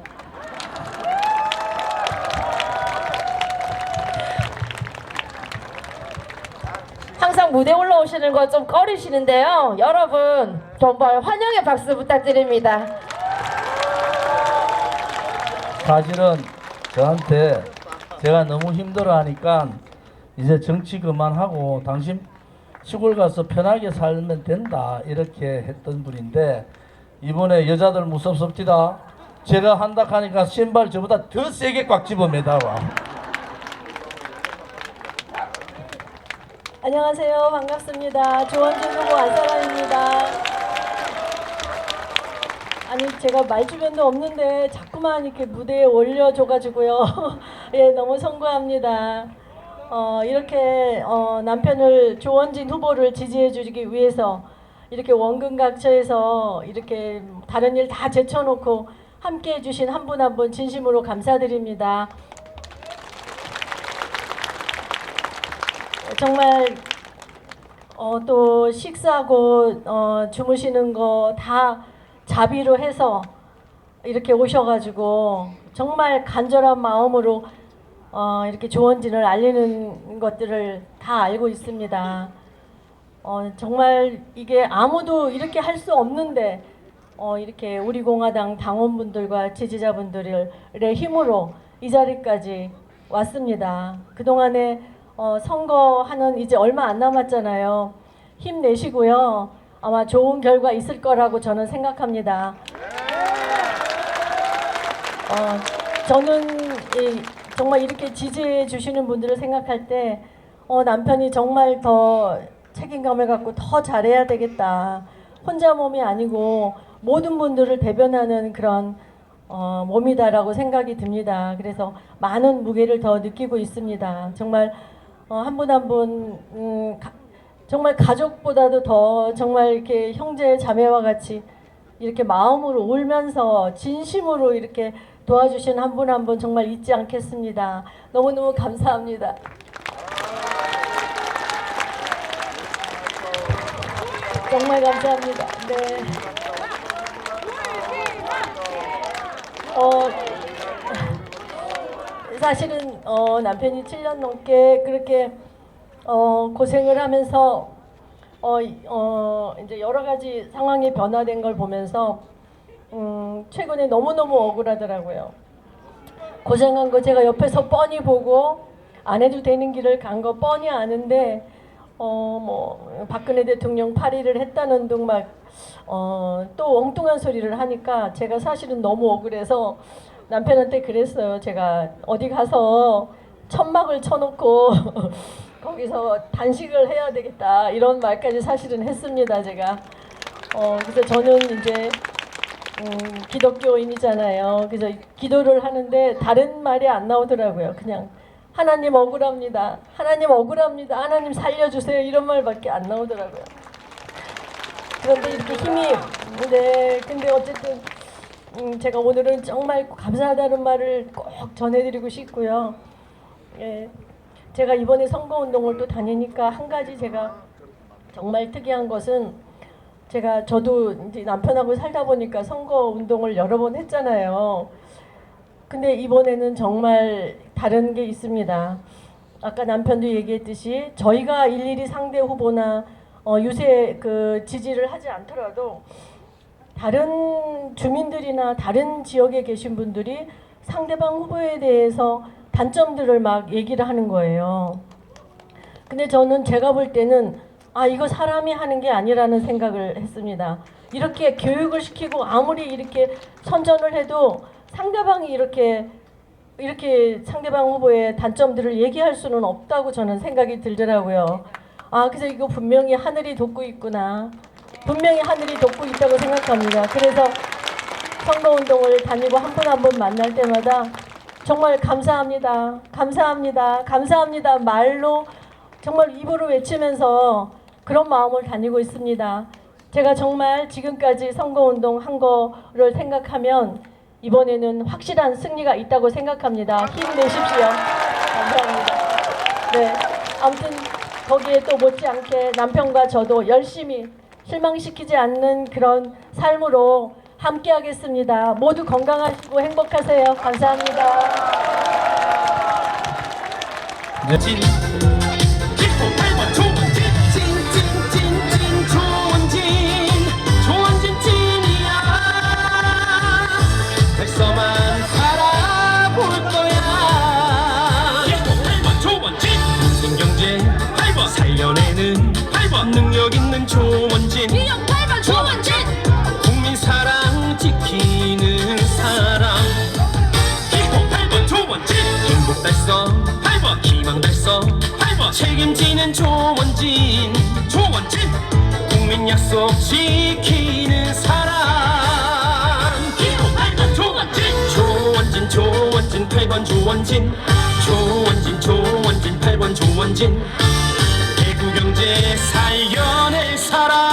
항상 무대 올라오시는 거 좀 꺼리시는데요. 여러분 정말 환영의 박수 부탁드립니다. 사실은 저한테 제가 너무 힘들어하니까 이제 정치 그만하고 당신 시골 가서 편하게 살면 된다 이렇게 했던 분인데 이번에 여자들 무섭습니다. 제가 한다 하니까 신발 저보다 더 세게 꽉 집어 매다와. 안녕하세요. 반갑습니다. 조원진 후보 안사랑입니다. 아니 제가 말주변도 없는데 자꾸만 이렇게 무대에 올려줘가지고요. 예, 너무 송구합니다. 이렇게 남편을 조원진 후보를 지지해주기 위해서 이렇게 원근각처에서 이렇게 다른 일 다 제쳐놓고 함께해 주신 한 분 한 분 진심으로 감사드립니다. 정말 또 식사하고 주무시는 거 다 자비로 해서 이렇게 오셔가지고 정말 간절한 마음으로 이렇게 조원진을 알리는 것들을 다 알고 있습니다. 정말 이게 아무도 이렇게 할 수 없는데 이렇게 우리 공화당 당원분들과 지지자분들의 힘으로 이 자리까지 왔습니다. 그동안에 선거하는 이제 얼마 안 남았잖아요. 힘내시고요. 아마 좋은 결과 있을 거라고 저는 생각합니다. 저는 정말 이렇게 지지해 주시는 분들을 생각할 때 남편이 정말 더 책임감을 갖고 더 잘해야 되겠다. 혼자 몸이 아니고 모든 분들을 대변하는 그런 몸이다라고 생각이 듭니다. 그래서 많은 무게를 더 느끼고 있습니다. 정말 한 분 한 분 정말 가족보다도 더 정말 이렇게 형제 자매와 같이 이렇게 마음으로 울면서 진심으로 이렇게 도와주신 한 분 한 분 정말 잊지 않겠습니다. 너무너무 감사합니다. 정말 감사합니다. 네. 사실은 남편이 7년 넘게 그렇게 고생을 하면서 이제 여러 가지 상황이 변화된 걸 보면서 최근에 너무너무 억울하더라고요. 고생한 거 제가 옆에서 뻔히 보고 안 해도 되는 길을 간 거 뻔히 아는데 뭐 박근혜 대통령 파리를 했다는 둥 막 또 엉뚱한 소리를 하니까 제가 사실은 너무 억울해서 남편한테 그랬어요. 제가 어디 가서 천막을 쳐놓고 거기서 단식을 해야 되겠다 이런 말까지 사실은 했습니다. 제가 그래서 저는 이제 기독교인이잖아요. 그래서 기도를 하는데 다른 말이 안 나오더라고요. 그냥 하나님 억울합니다. 하나님 억울합니다. 하나님 살려주세요. 이런 말밖에 안 나오더라고요. 그런데 이렇게 힘이 네 근데 어쨌든 제가 오늘은 정말 감사하다는 말을 꼭 전해드리고 싶고요. 예, 제가 이번에 선거운동을 또 다니니까 한 가지 제가 정말 특이한 것은 저도 이제 남편하고 살다 보니까 선거운동을 여러 번 했잖아요. 근데 이번에는 정말 다른 게 있습니다. 아까 남편도 얘기했듯이 저희가 일일이 상대 후보나 유세 그 지지를 하지 않더라도 다른 주민들이나 다른 지역에 계신 분들이 상대방 후보에 대해서 단점들을 막 얘기를 하는 거예요. 근데 저는 제가 볼 때는 이거 사람이 하는 게 아니라는 생각을 했습니다. 이렇게 교육을 시키고 아무리 이렇게 선전을 해도 상대방이 이렇게 상대방 후보의 단점들을 얘기할 수는 없다고 저는 생각이 들더라고요. 그래서 이거 분명히 하늘이 돕고 있구나. 분명히 하늘이 돕고 있다고 생각합니다. 그래서 선거운동을 다니고 한 분 한 분 만날 때마다 정말 감사합니다. 감사합니다. 감사합니다. 말로 정말 입으로 외치면서 그런 마음을 다니고 있습니다. 제가 정말 지금까지 선거운동 한 거를 생각하면 이번에는 확실한 승리가 있다고 생각합니다. 힘내십시오. 감사합니다. 네, 아무튼 거기에 또 못지않게 남편과 저도 열심히 실망시키지 않는 그런 삶으로 함께 하겠습니다. 모두 건강하시고 행복하세요. 감사합니다. 네. 조원진 찐이야. 백서만 바라볼 거야. 조원진 인생경제 살려내는 능력 있는 조원진. 기억 8번 조원진. 국민 사랑 지키는 사람. 기호 8번 조원진. 행복 달성 8번 희망 달성 8번 책임지는 조원진 국민 약속 지키는 사람 기호 8번 조원진 8번 조원진 8번 조원진 대구경제 살려낼 사람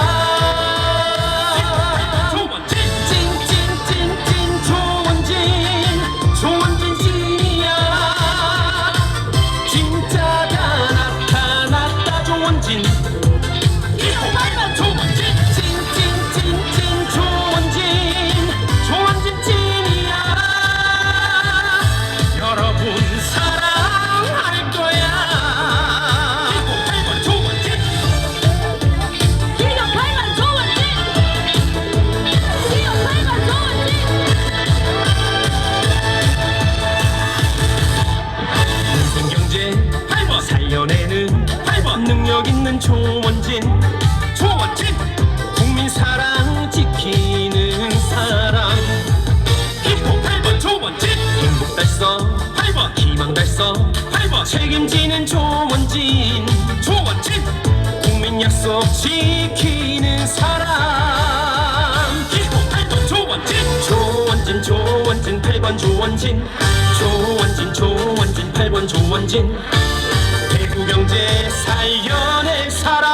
찐찐찐찐 조원진 찐이야 진짜가 나타났다 조원진 찐찐찐찐 조원진 찐이야 여러분 사랑할 거야 인생경제 살려내는 능력 있는 조원진 국민 사랑 지키는 사람 기호 8번 조원진 행복 달성 8번 희망 달성 8번 책임지는 조원진 국민 약속 지키는 사람 기호 8번 조원진 8번 조원진 8번 조원진 대구경제 살려낼 사람